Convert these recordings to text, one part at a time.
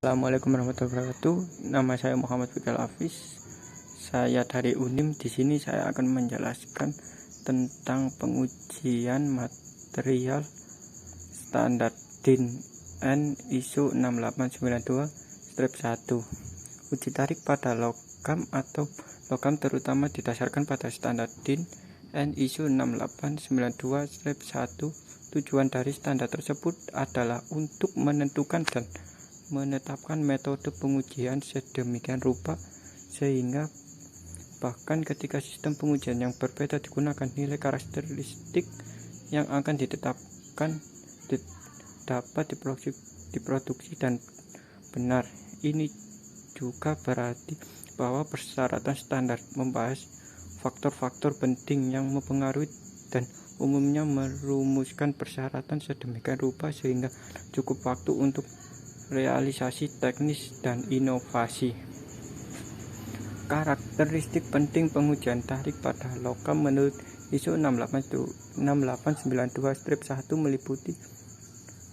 Assalamualaikum warahmatullahi wabarakatuh. Nama saya Muhammad Fikal Hafiz. Saya dari UNIM. Di sini saya akan menjelaskan tentang pengujian material standar DIN N ISO 6892-1. Uji tarik pada logam atau logam terutama didasarkan pada standar DIN N ISO 6892-1. Tujuan dari standar tersebut adalah untuk menentukan dan menetapkan metode pengujian sedemikian rupa sehingga bahkan ketika sistem pengujian yang berbeda digunakan, nilai karakteristik yang akan ditetapkan dapat diproduksi dan benar. Ini juga berarti bahwa persyaratan standar membahas faktor-faktor penting yang mempengaruhi dan umumnya merumuskan persyaratan sedemikian rupa sehingga cukup waktu untuk realisasi teknis dan inovasi. Karakteristik penting pengujian tarik pada logam menurut ISO 6892-1 meliputi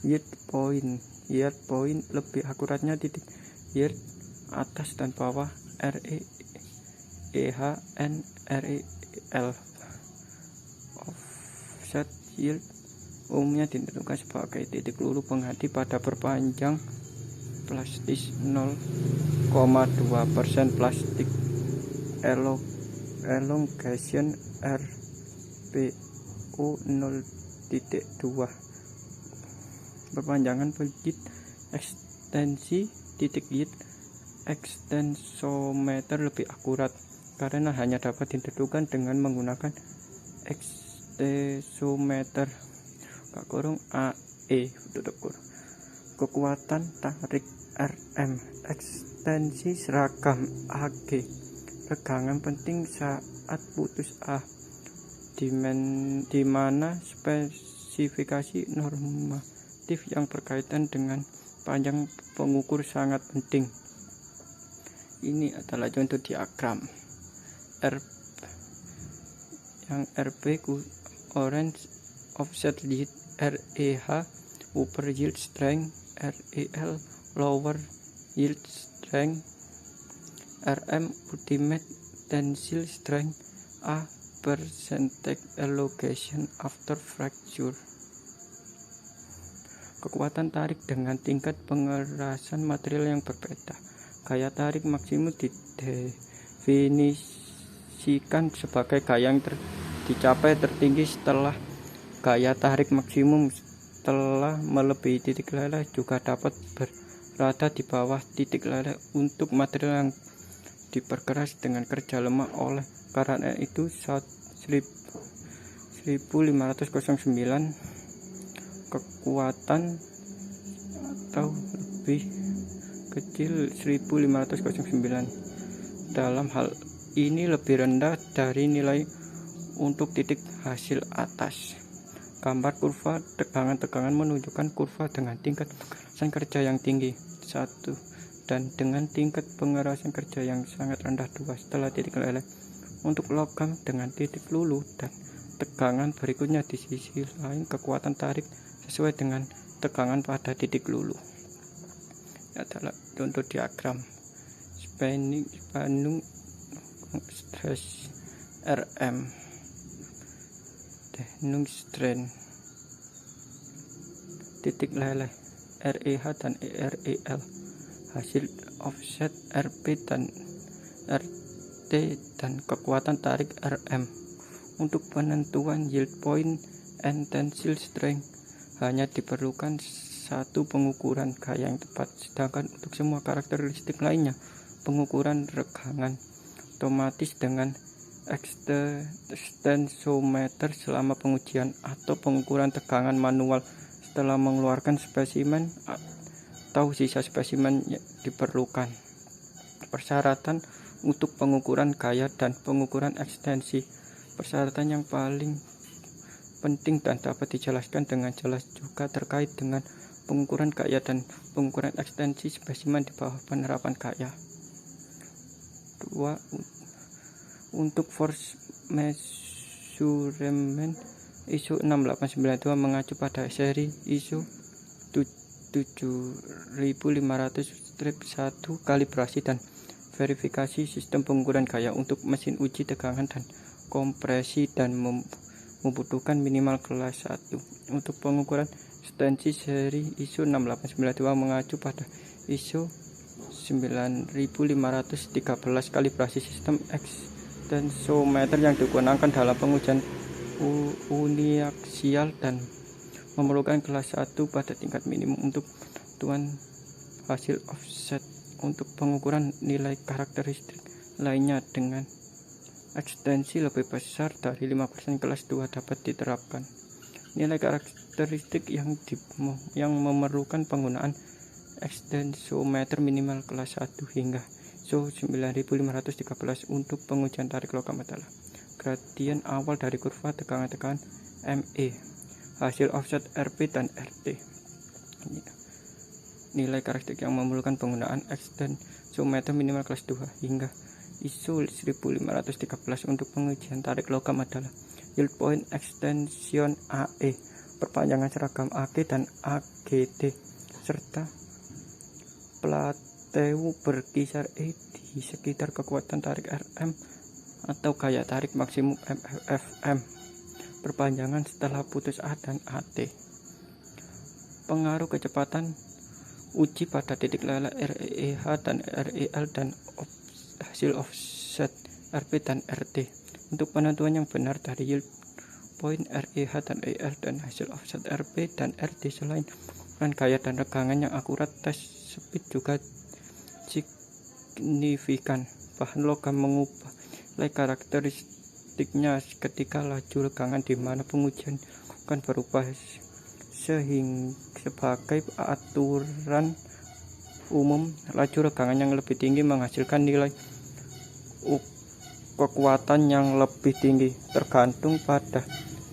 yield point. Yield point lebih akuratnya titik yield atas dan bawah RE, EH, N, REL. Offset yield umumnya ditentukan sebagai titik lulu penghati pada perpanjang plastis 0,2%, plastik elongation RPO 0,2, perpanjangan yield ekstensi titik yield ekstensometer lebih akurat karena hanya dapat ditentukan dengan menggunakan ekstensometer AE. Kekuatan tarik RM, ekstensi seragam AG, tegangan penting saat putus A, di mana spesifikasi normatif yang berkaitan dengan panjang pengukur sangat penting. Ini adalah contoh diagram yang RP orange offset yield, REH upper yield strength, REL lower yield strength, RM ultimate tensile strength, A percentage elongation after fracture. Kekuatan tarik dengan tingkat pengerasan material yang berbeda. Gaya tarik maksimum didefinisikan sebagai gaya yang dicapai tertinggi setelah gaya tarik maksimum setelah melebihi titik leleh juga dapat berada di bawah titik leleh untuk material yang diperkeras dengan kerja lemah. Oleh karena itu 1509 kekuatan atau lebih kecil 1509 dalam hal ini lebih rendah dari nilai untuk titik hasil atas. Gambar kurva tegangan menunjukkan kurva dengan tingkat pengerasan kerja yang tinggi 1 dan dengan tingkat pengerasan kerja yang sangat rendah 2 setelah titik leleh. Untuk logam dengan titik lulu dan tegangan berikutnya di sisi lain kekuatan tarik sesuai dengan tegangan pada titik lulu. Ini adalah contoh diagram spanning stress RM, Denung strain, titik leleh REH dan REL, hasil offset RP dan RT dan kekuatan tarik RM. Untuk penentuan yield point and tensile strength hanya diperlukan satu pengukuran gaya yang tepat, sedangkan untuk semua karakteristik lainnya pengukuran regangan otomatis dengan ekstensometer selama pengujian atau pengukuran tegangan manual setelah mengeluarkan spesimen atau sisa spesimen yang diperlukan. Persyaratan untuk pengukuran gaya dan pengukuran ekstensi. Persyaratan yang paling penting dan dapat dijelaskan dengan jelas juga terkait dengan pengukuran gaya dan pengukuran ekstensi spesimen di bawah penerapan gaya. 2. Untuk force measurement ISO 6892 mengacu pada seri ISO 7500/1 kalibrasi dan verifikasi sistem pengukuran gaya untuk mesin uji tegangan dan kompresi dan membutuhkan minimal kelas 1. Untuk pengukuran ekstensi seri ISO 6892 mengacu pada ISO 9513 kalibrasi sistem ekstensometer yang digunakan dalam pengujian uniaksial dan memerlukan kelas 1 pada tingkat minimum untuk penentuan hasil offset. Untuk pengukuran nilai karakteristik lainnya dengan ekstensi lebih besar dari 5%, kelas 2 dapat diterapkan. Nilai karakteristik yang memerlukan penggunaan ekstensometer minimal kelas 1 hingga ISO 9513 untuk pengujian tarik logam adalah gradien awal dari kurva tegangan ME, hasil offset RP dan RT. Nilai karakteristik yang memerlukan penggunaan ekstensometer minimal kelas 2 hingga ISO 1513 untuk pengujian tarik logam adalah yield point extension AE, perpanjangan seragam AG dan AGT, serta plateau berkisar E di sekitar kekuatan tarik RM atau gaya tarik maksimum FM, perpanjangan setelah putus A dan AT. Pengaruh kecepatan uji pada titik lelah REH dan REL dan hasil offset RP dan RT. Untuk penentuan yang benar dari yield point REH dan EL dan hasil offset RP dan RT, selain gaya dan tegangan yang akurat, tes speed juga signifikan. Bahan logam mengubah nilai karakteristiknya ketika laju tegangan di mana pengujian akan berubah, sehingga sebagai aturan umum laju tegangan yang lebih tinggi menghasilkan nilai kekuatan yang lebih tinggi, tergantung pada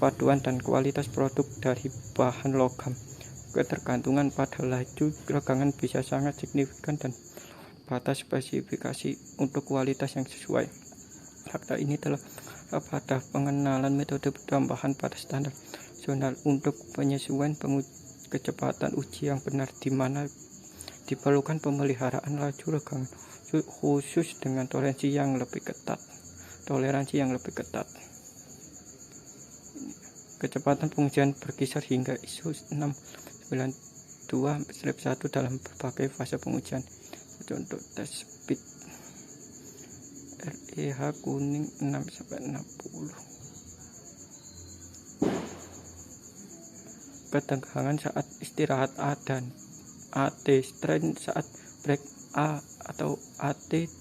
paduan dan kualitas produk dari bahan logam. Ketergantungan pada laju tegangan bisa sangat signifikan dan batas spesifikasi untuk kualitas yang sesuai. Fakta ini telah pada pengenalan metode tambahan pada standar nasional untuk penyesuaian kecepatan uji yang benar, di mana diperlukan pemeliharaan laju tegangan khusus dengan toleransi yang lebih ketat. Kecepatan pengujian berkisar hingga ISO 692/1 dalam berbagai fase pengujian. Contoh tes speed REH kuning 6-60. Ketegangan saat istirahat A dan AT, strain saat break A atau AT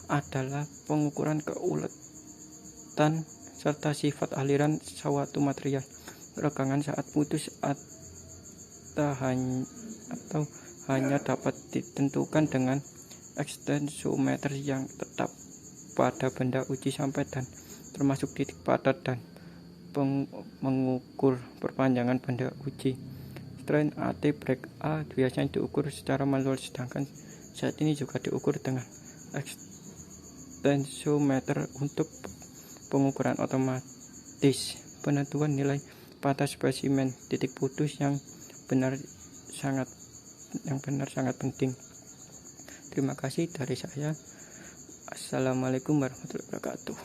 adalah pengukuran keuletan serta sifat aliran suatu material. Tegangan saat putus atau hanya dapat ditentukan dengan ekstensometer yang tetap pada benda uji sampai dan termasuk titik padat dan mengukur perpanjangan benda uji. Strain AT break A biasanya diukur secara manual, sedangkan saat ini juga diukur dengan ekstensometer. Untuk pengukuran otomatis, penentuan nilai pada spesimen titik putus yang benar sangat penting. Terima kasih dari saya. Assalamualaikum warahmatullahi wabarakatuh.